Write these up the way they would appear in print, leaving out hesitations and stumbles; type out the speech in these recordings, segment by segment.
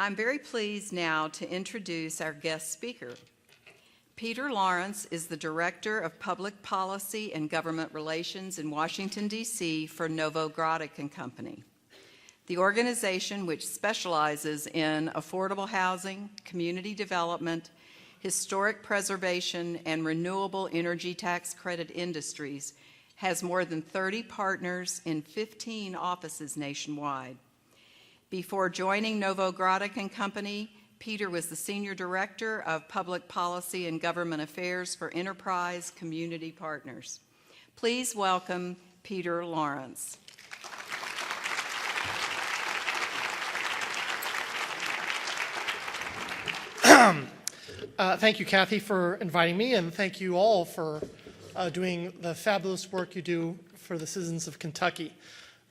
I'm very pleased now to introduce our guest speaker. Peter Lawrence is the Director of Public Policy and Government Relations in Washington, D.C. for Novogradac & Company, the organization which specializes in affordable housing, community development, historic preservation, and renewable energy tax credit industries, has more than 30 partners in 15 offices nationwide. Before joining Novogradac & Company, Peter was the Senior Director of Public Policy and Government Affairs for Enterprise Community Partners. Please welcome Peter Lawrence. Thank you, Kathy, for inviting me, and thank you all for doing the fabulous work you do for the citizens of Kentucky.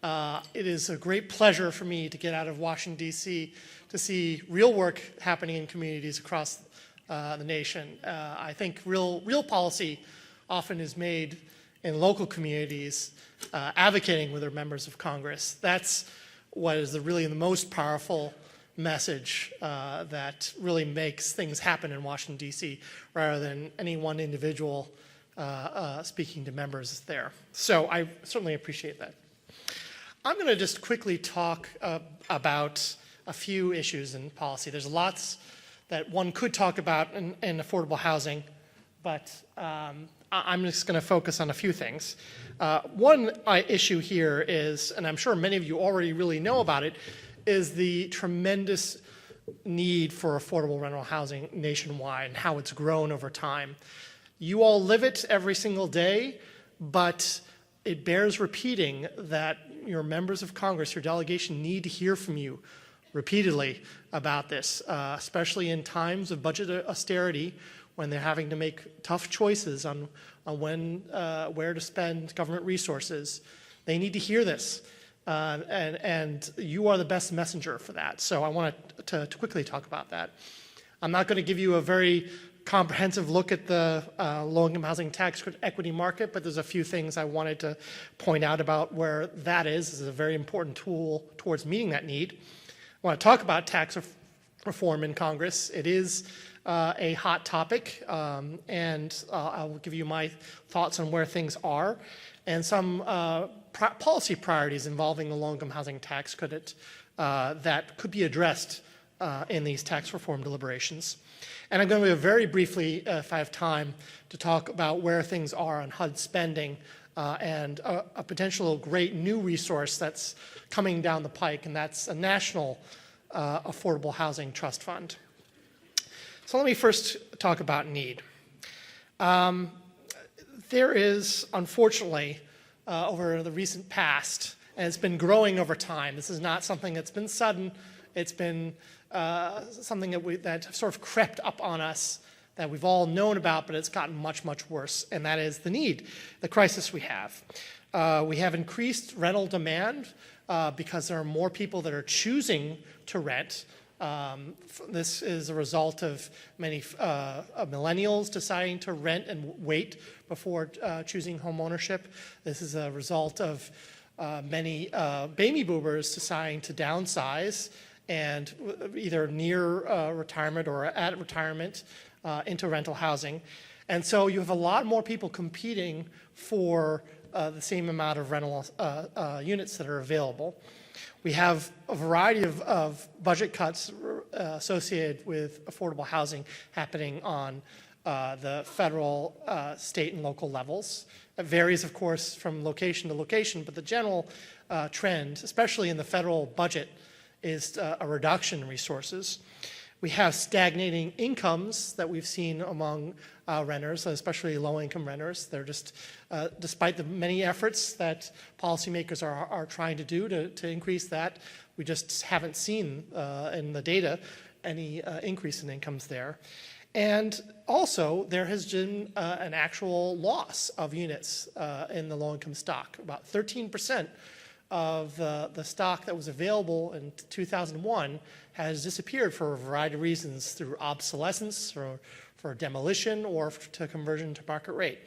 It is a great pleasure for me to get out of Washington, D.C. to see real work happening in communities across the nation. I think real policy often is made in local communities, advocating with their members of Congress. That's what is really the most powerful message that really makes things happen in Washington, D.C., rather than any one individual speaking to members there. So I certainly appreciate that. I'm going to just quickly talk about a few issues in policy. There's lots that one could talk about in affordable housing, but I'm just going to focus on a few things. One issue here is, and I'm sure many of you already really know about it, is the tremendous need for affordable rental housing nationwide and how it's grown over time. You all live it every single day, but it bears repeating that your members of Congress, your delegation, need to hear from you repeatedly about this, especially in times of budget austerity when they're having to make tough choices on where to spend government resources. They need to hear this, and you are the best messenger for that. So I want to quickly talk about that. I'm not going to give you a very comprehensive look at the low-income housing tax equity market, but there's a few things I wanted to point out about where that is a very important tool towards meeting that need. I want to talk about tax reform in Congress. It is a hot topic, and I'll give you my thoughts on where things are and some policy priorities involving the low-income housing tax credit that could be addressed in these tax reform deliberations. And I'm going to very briefly, if I have time, to talk about where things are on HUD spending and a potential great new resource that's coming down the pike, and that's a national affordable housing trust fund. So let me first talk about need. There is, unfortunately, over the recent past, and it's been growing over time. This is not something that's been sudden. It's been something that sort of crept up on us that we've all known about, but it's gotten much, much worse, and that is the need, the crisis we have. We have increased rental demand because there are more people that are choosing to rent. This is a result of many millennials deciding to rent and wait before choosing home ownership. This is a result of many baby boomers deciding to downsize and either near retirement or at retirement into rental housing. And so you have a lot more people competing for the same amount of rental units that are available. We have a variety of budget cuts associated with affordable housing happening on the federal, state, and local levels. It varies, of course, from location to location, but the general trend, especially in the federal budget, is a reduction in resources. We have stagnating incomes that we've seen among renters, especially low-income renters. They're just, despite the many efforts that policymakers are trying to do to increase that, we just haven't seen in the data any increase in incomes there. And also, there has been an actual loss of units in the low-income stock. About 13% of the stock that was available in 2001 has disappeared for a variety of reasons, through obsolescence or for demolition or to conversion to market rate.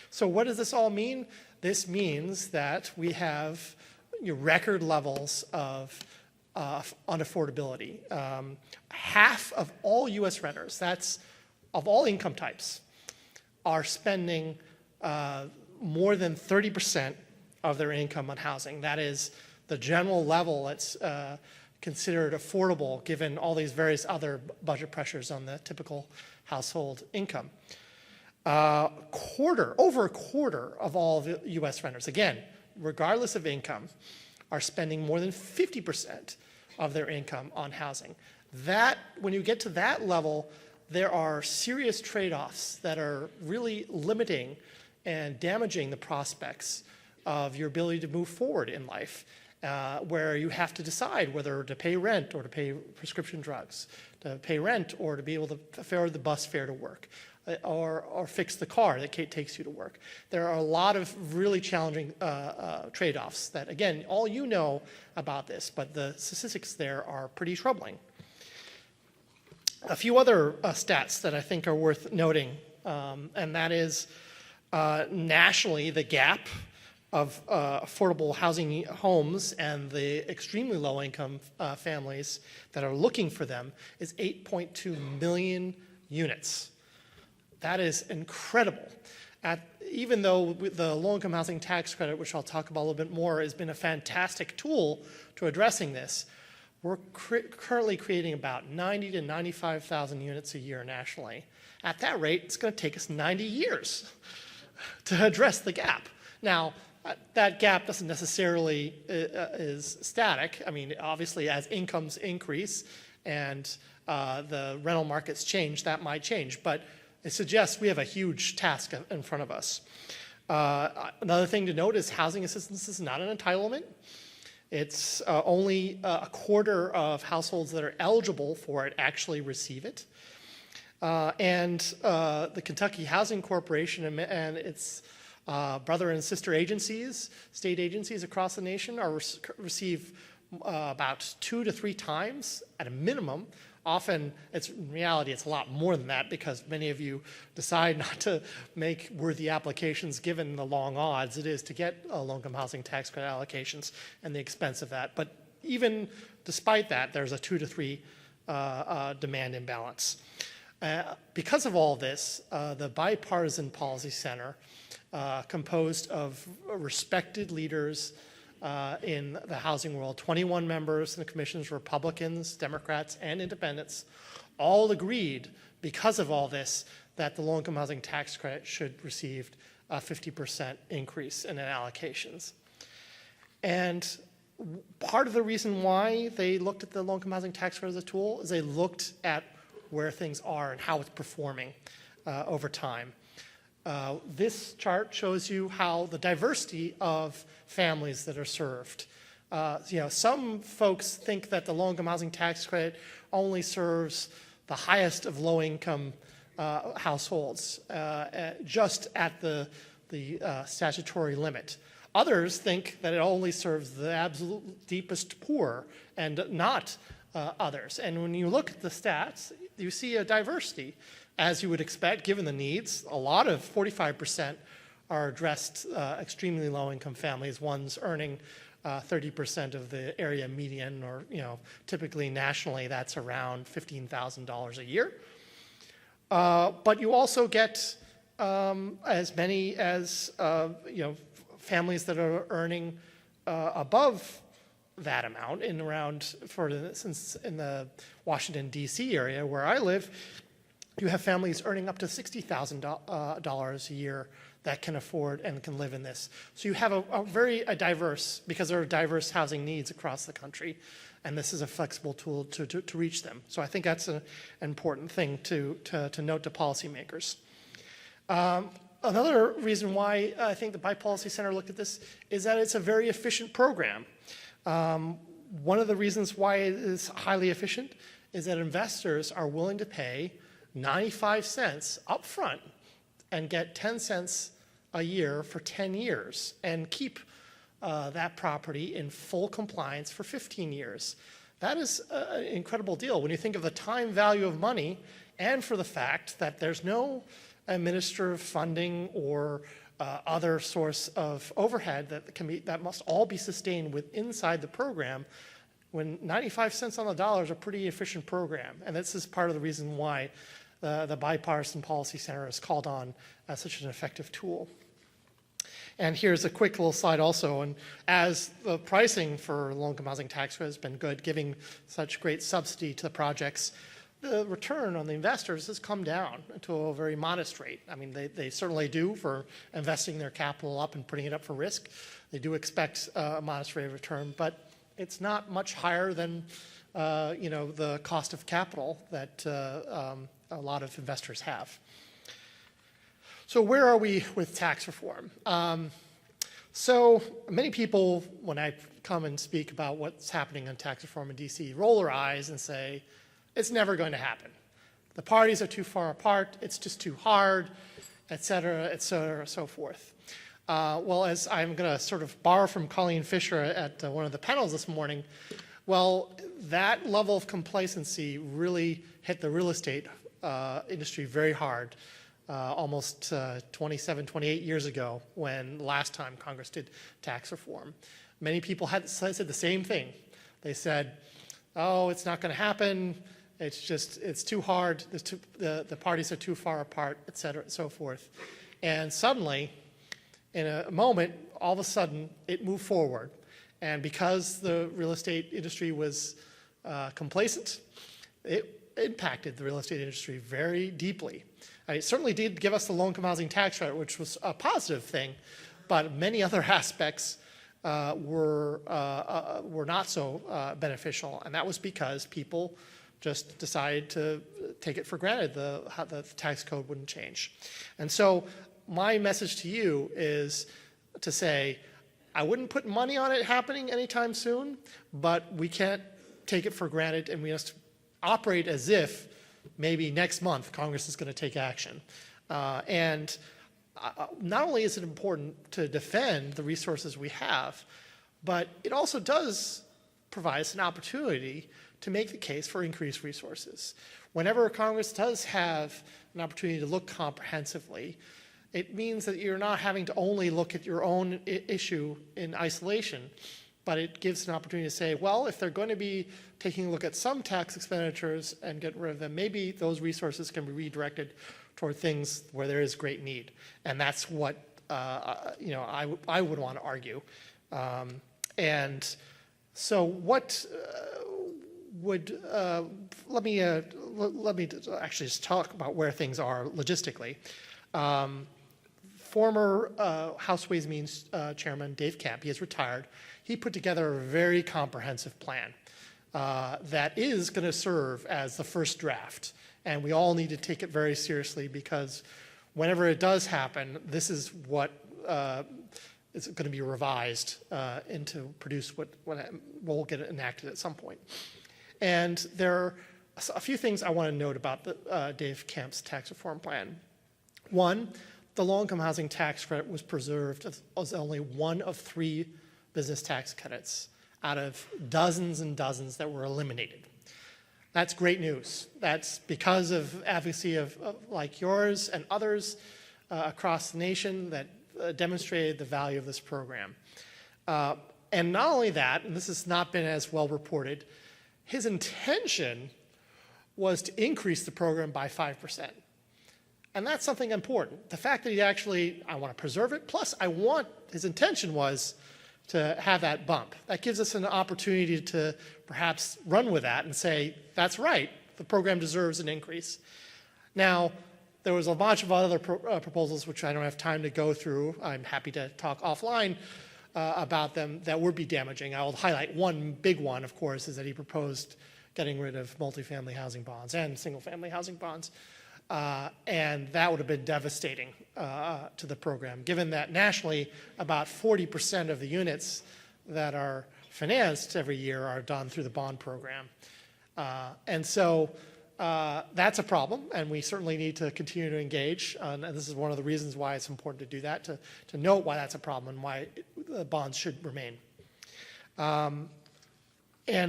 So what does this all mean? This means that we have record levels of on affordability. Half of all U.S. renters, that's of all income types, are spending more than 30% of their income on housing. That is the general level that's considered affordable given all these various other budget pressures on the typical household income. Over a quarter of all the U.S. renters, again, regardless of income, are spending more than 50% of their income on housing. That, when you get to that level, there are serious trade-offs that are really limiting and damaging the prospects of your ability to move forward in life, where you have to decide whether to pay rent or to pay prescription drugs, to pay rent or to be able to afford the bus fare to work, or fix the car that takes you to work. There are a lot of really challenging trade-offs that, again, all you know about this, but the statistics there are pretty troubling. A few other stats that I think are worth noting, and that is nationally the gap of affordable housing homes and the extremely low-income families that are looking for them is 8.2 million units. That is incredible. Even though the low-income housing tax credit, which I'll talk about a little bit more, has been a fantastic tool to addressing this, we're currently creating about 90 to 95,000 units a year nationally. At that rate, it's going to take us 90 years to address the gap. Now, that gap doesn't necessarily is static. I mean, obviously, as incomes increase and the rental markets change, that might change. But it suggests we have a huge task in front of us. Another thing to note is housing assistance is not an entitlement. It's only a quarter of households that are eligible for it actually receive it. And the Kentucky Housing Corporation and its brother and sister agencies, state agencies across the nation, receive about 2 to 3 times at a minimum. Often, in reality, it's a lot more than that because many of you decide not to make worthy applications given the long odds it is to get low-income housing tax credit allocations and the expense of that. But even despite that, there's a 2 to 3 demand imbalance. Because of all this, the Bipartisan Policy Center, composed of respected leaders in the housing world, 21 members in the commissions, Republicans, Democrats, and independents, all agreed, because of all this, that the low-income housing tax credit should receive a 50% increase in allocations. And part of the reason why they looked at the low-income housing tax credit as a tool is they looked at where things are and how it's performing over time. This chart shows you how the diversity of families that are served. Some folks think that the low-income housing tax credit only serves the highest of low-income households, just at the statutory limit. Others think that it only serves the absolute deepest poor and not others. And when you look at the stats, you see a diversity, as you would expect, given the needs. A lot of 45% are addressed extremely low-income families, ones earning 30% of the area median, or typically nationally that's around $15,000 a year. But you also get as many as families that are earning above that amount in the Washington, D.C. area where I live. You have families earning up to $60,000 a year that can afford and can live in this. So you have a very diverse, because there are diverse housing needs across the country, and this is a flexible tool to reach them. So I think that's an important thing to note to policymakers. Another reason why I think the Bi-Policy Center looked at this is that it's a very efficient program. One of the reasons why it is highly efficient is that investors are willing to pay 95 cents up front and get 10 cents a year for 10 years and keep that property in full compliance for 15 years. That is an incredible deal when you think of the time value of money and for the fact that there's no administrative funding or other source of overhead that must all be sustained inside the program. when 95 cents on the dollar is a pretty efficient program. And this is part of the reason why the Bipartisan Policy Center is called on as such an effective tool. And here's a quick little slide also. And as the pricing for low-income housing tax credit has been good, giving such great subsidy to the projects, the return on the investors has come down to a very modest rate. I mean, they certainly do for investing their capital up and putting it up for risk. They do expect a modest rate of return, but it's not much higher than the cost of capital that a lot of investors have. So where are we with tax reform? So many people, when I come and speak about what's happening on tax reform in DC, roll their eyes and say, it's never going to happen. The parties are too far apart, it's just too hard, et cetera, so forth. Well, as I'm going to sort of borrow from Colleen Fisher at one of the panels this morning, well, that level of complacency really hit the real estate industry very hard almost 27, 28 years ago when last time Congress did tax reform. Many people had said the same thing. They said, oh, it's not going to happen. It's too hard. The parties are too far apart, et cetera, and so forth. And suddenly, in a moment, all of a sudden, it moved forward. And because the real estate industry was complacent, it impacted the real estate industry very deeply. It certainly did give us the low-income housing tax credit, which was a positive thing, but many other aspects were not so beneficial, and that was because people just decided to take it for granted how the tax code wouldn't change. And so my message to you is to say, I wouldn't put money on it happening anytime soon, but we can't take it for granted, and we must operate as if maybe next month Congress is going to take action. And not only is it important to defend the resources we have, but it also does provide us an opportunity to make the case for increased resources. Whenever Congress does have an opportunity to look comprehensively, it means that you're not having to only look at your own issue in isolation, but it gives an opportunity to say, well, if they're going to be taking a look at some tax expenditures and get rid of them, maybe those resources can be redirected toward things where there is great need. And that's what I would want to argue. And so what let me actually just talk about where things are logistically. Former House Ways and Means Chairman Dave Camp, he is retired. He put together a very comprehensive plan that is going to serve as the first draft. And we all need to take it very seriously because whenever it does happen, this is what is going to be revised into produce what will get enacted at some point. And there are a few things I want to note about Dave Camp's tax reform plan. One, the low-income housing tax credit was preserved as only one of 3 business tax credits out of dozens and dozens that were eliminated. That's great news. That's because of advocacy of like yours and others across the nation that demonstrated the value of this program. And not only that, and this has not been as well reported, his intention was to increase the program by 5%. And that's something important. The fact that he actually, I want to preserve it, plus his intention was to have that bump. That gives us an opportunity to perhaps run with that and say, that's right, the program deserves an increase. Now, there was a bunch of other proposals which I don't have time to go through. I'm happy to talk offline about them that would be damaging. I will highlight one big one, of course, is that he proposed getting rid of multifamily housing bonds and single-family housing bonds. And that would have been devastating to the program, given that nationally about 40% of the units that are financed every year are done through the bond program. And so that's a problem, and we certainly need to continue to engage. And this is one of the reasons why it's important to do that, to note why that's a problem and why the bonds should remain. And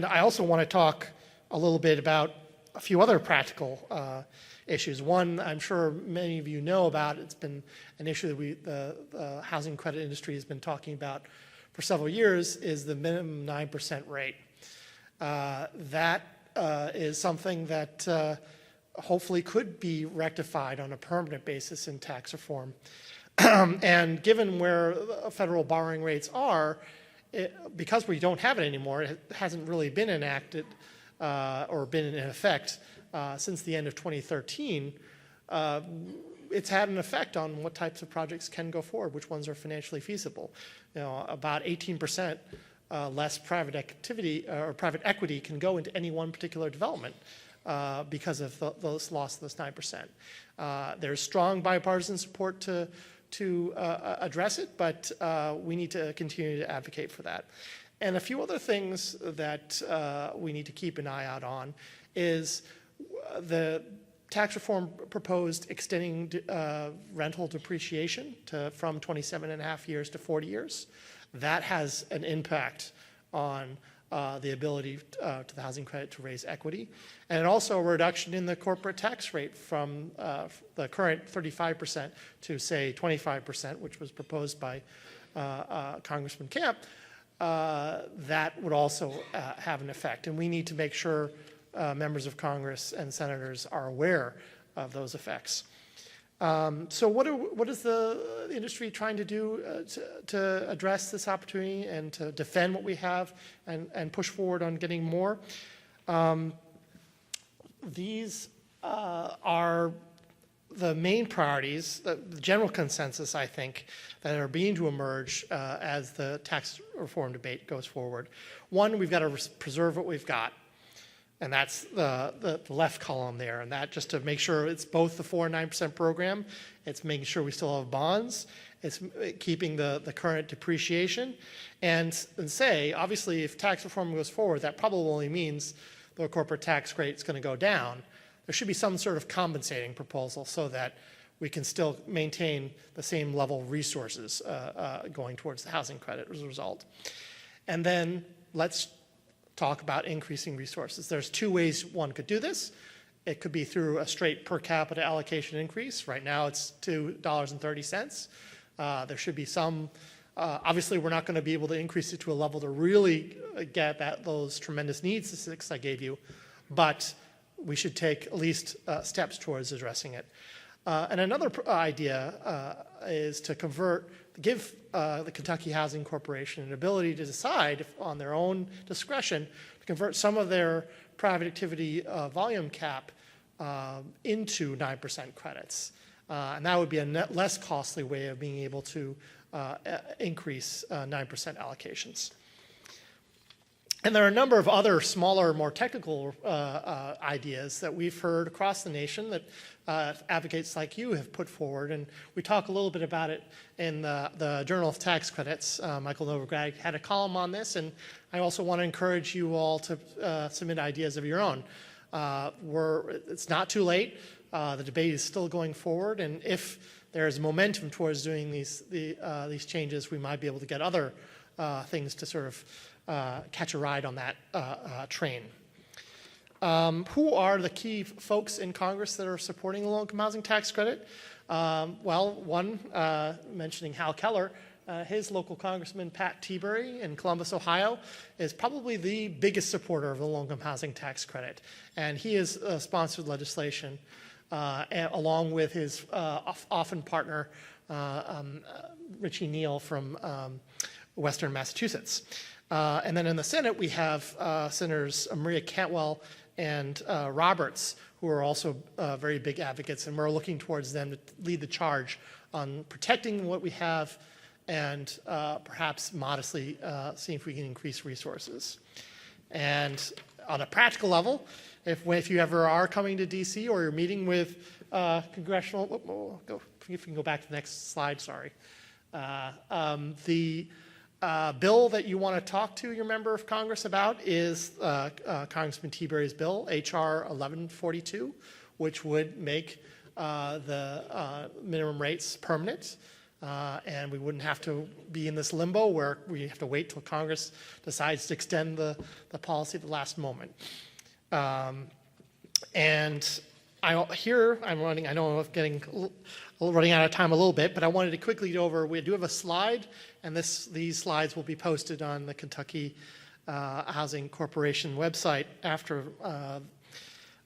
I also want to talk a little bit about a few other practical issues. One, I'm sure many of you know about, it's been an issue that the housing credit industry has been talking about for several years, is the minimum 9% rate. That is something that hopefully could be rectified on a permanent basis in tax reform. And given where federal borrowing rates are, because we don't have it anymore, it hasn't really been enacted or been in effect since the end of 2013, it's had an effect on what types of projects can go forward, which ones are financially feasible. About 18% less private activity or private equity can go into any one particular development because of those loss of those 9%. There's strong bipartisan support to address it, but we need to continue to advocate for that. And a few other things that we need to keep an eye out on is the tax reform proposed extending rental depreciation from 27.5 years to 40 years. That has an impact on the ability to the housing credit to raise equity. And also a reduction in the corporate tax rate from the current 35% to, say, 25%, which was proposed by Congressman Camp. That would also have an effect. And we need to make sure members of Congress and senators are aware of those effects. So what is the industry trying to do to address this opportunity and to defend what we have and push forward on getting more? These are the main priorities, the general consensus, I think, that are beginning to emerge as the tax reform debate goes forward. One, we've got to preserve what we've got. And that's the left column there. And that just to make sure it's both the 4% and 9% program, it's making sure we still have bonds, it's keeping the current depreciation, and say, obviously, if tax reform goes forward, that probably means the corporate tax rate is going to go down. There should be some sort of compensating proposal so that we can still maintain the same level of resources going towards the housing credit as a result. And then let's talk about increasing resources. There's two ways one could do this. It could be through a straight per capita allocation increase. Right now it's $2.30. There should be some, obviously we're not going to be able to increase it to a level to really get those tremendous needs statistics I gave you, but we should take at least steps towards addressing it. And another idea is to give the Kentucky Housing Corporation an ability to decide on their own discretion to convert some of their private activity volume cap into 9% credits. And that would be a less costly way of being able to increase 9% allocations. And there are a number of other smaller, more technical ideas that we've heard across the nation that advocates like you have put forward. And we talk a little bit about it in the Journal of Tax Credits. Michael Novograd had a column on this, and I also want to encourage you all to submit ideas of your own. It's not too late. The debate is still going forward, and if there is momentum towards doing these changes, we might be able to get other things to sort of catch a ride on that train. Who are the key folks in Congress that are supporting the low-income housing tax credit? Well, one, mentioning Hal Keller, his local congressman, Pat Tiberi in Columbus, Ohio, is probably the biggest supporter of the low-income housing tax credit. And he has sponsored legislation along with his often partner, Richie Neal from Western Massachusetts. And then in the Senate, we have Senators Maria Cantwell and Roberts, who are also very big advocates, and we're looking towards them to lead the charge on protecting what we have and perhaps modestly seeing if we can increase resources. And on a practical level, if you ever are coming to DC or you're meeting with congressional, if you can go back to the next slide, sorry. The bill that you want to talk to your member of Congress about is Congressman Tiberi's bill, H.R. 1142, which would make the minimum rates permanent. And we wouldn't have to be in this limbo where we have to wait till Congress decides to extend the policy at the last moment. And I'm running, I know I'm running out of time a little bit, but I wanted to quickly go over, we do have a slide, and these slides will be posted on the Kentucky Housing Corporation website after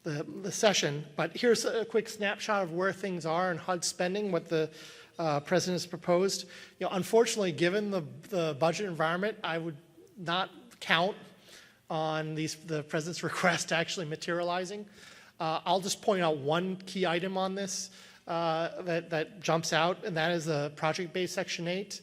the session. But here's a quick snapshot of where things are in HUD spending, what the President has proposed. Unfortunately, given the budget environment, I would not count on the President's request actually materializing. I'll just point out one key item on this that jumps out, and that is the project-based Section 8.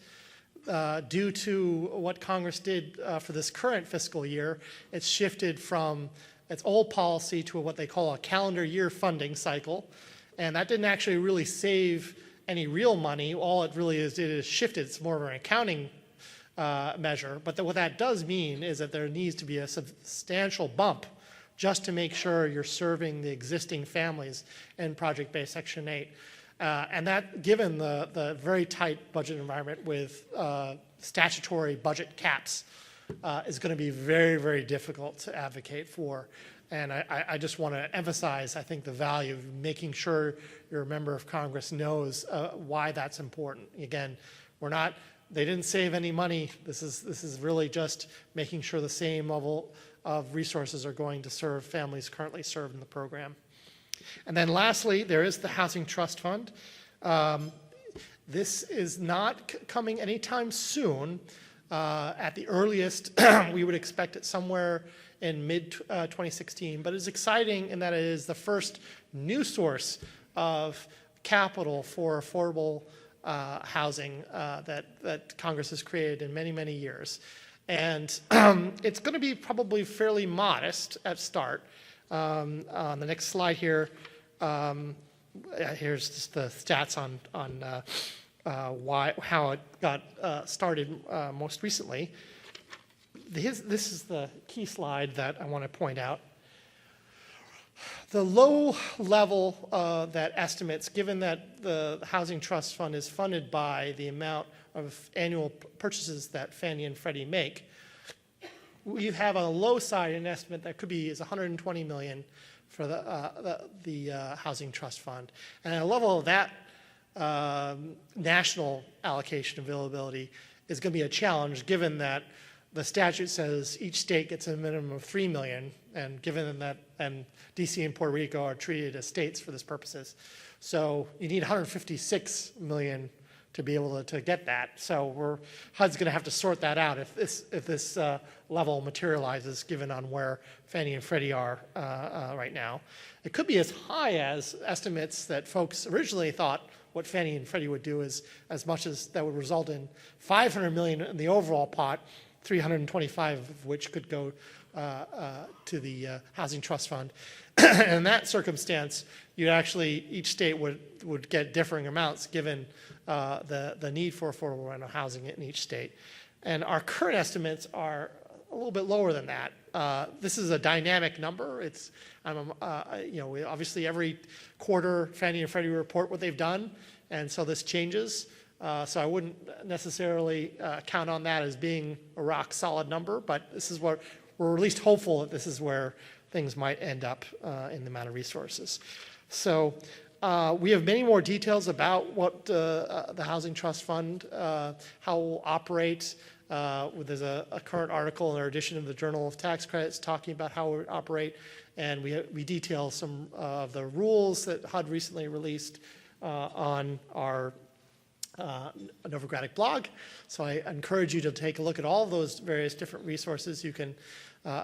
Due to what Congress did for this current fiscal year, it's shifted from its old policy to what they call a calendar year funding cycle. And that didn't actually really save any real money. All it really is shifted. It's more of an accounting measure. But what that does mean is that there needs to be a substantial bump just to make sure you're serving the existing families in project-based Section 8. And that, given the very tight budget environment with statutory budget caps, is going to be very, very difficult to advocate for. And I just want to emphasize, I think, the value of making sure your member of Congress knows why that's important. Again, they didn't save any money. This is really just making sure the same level of resources are going to serve families currently served in the program. And then lastly, there is the Housing Trust Fund. This is not coming anytime soon. At the earliest, we would expect it somewhere in mid-2016, but it's exciting in that it is the first new source of capital for affordable housing that Congress has created in many, many years. And it's going to be probably fairly modest at start. On the next slide here, here's just the stats on how it got started most recently. This is the key slide that I want to point out. The low level that estimates, given that the Housing Trust Fund is funded by the amount of annual purchases that Fannie and Freddie make, we have on the low side an estimate that could be is $120 million for the Housing Trust Fund. And at a level of that national allocation availability is going to be a challenge, given that the statute says each state gets a minimum of $3 million, and given that DC and Puerto Rico are treated as states for this purposes. So you need $156 million to be able to get that. So HUD's going to have to sort that out if this level materializes, given on where Fannie and Freddie are right now. It could be as high as estimates that folks originally thought what Fannie and Freddie would do is as much as that would result in $500 million in the overall pot, 325 of which could go to the Housing Trust Fund. And in that circumstance, each state would get differing amounts given the need for affordable rental housing in each state. And our current estimates are a little bit lower than that. This is a dynamic number. Obviously every quarter Fannie and Freddie report what they've done, and so this changes. So I wouldn't necessarily count on that as being a rock solid number, but this is what we're at least hopeful that this is where things might end up in the amount of resources. So we have many more details about what the Housing Trust Fund, how it will operate. There's a current article in our edition of the Journal of Tax Credits talking about how it would operate, and we detail some of the rules that HUD recently released on our Novogradac blog. So I encourage you to take a look at all of those various different resources. You can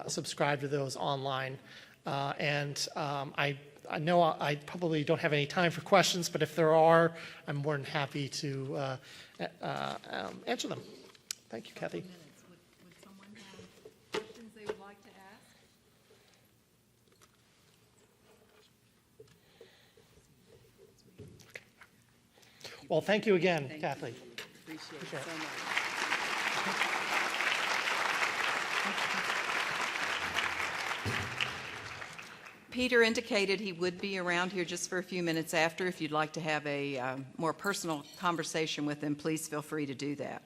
subscribe to those online. I know I probably don't have any time for questions, but if there are, I'm more than happy to answer them. Thank you, Kathy. Would someone have questions they would like to ask? Well, thank you again, Kathy. You. Appreciate it so much. Peter indicated he would be around here just for a few minutes after. If you'd like to have a more personal conversation with him, please feel free to do that.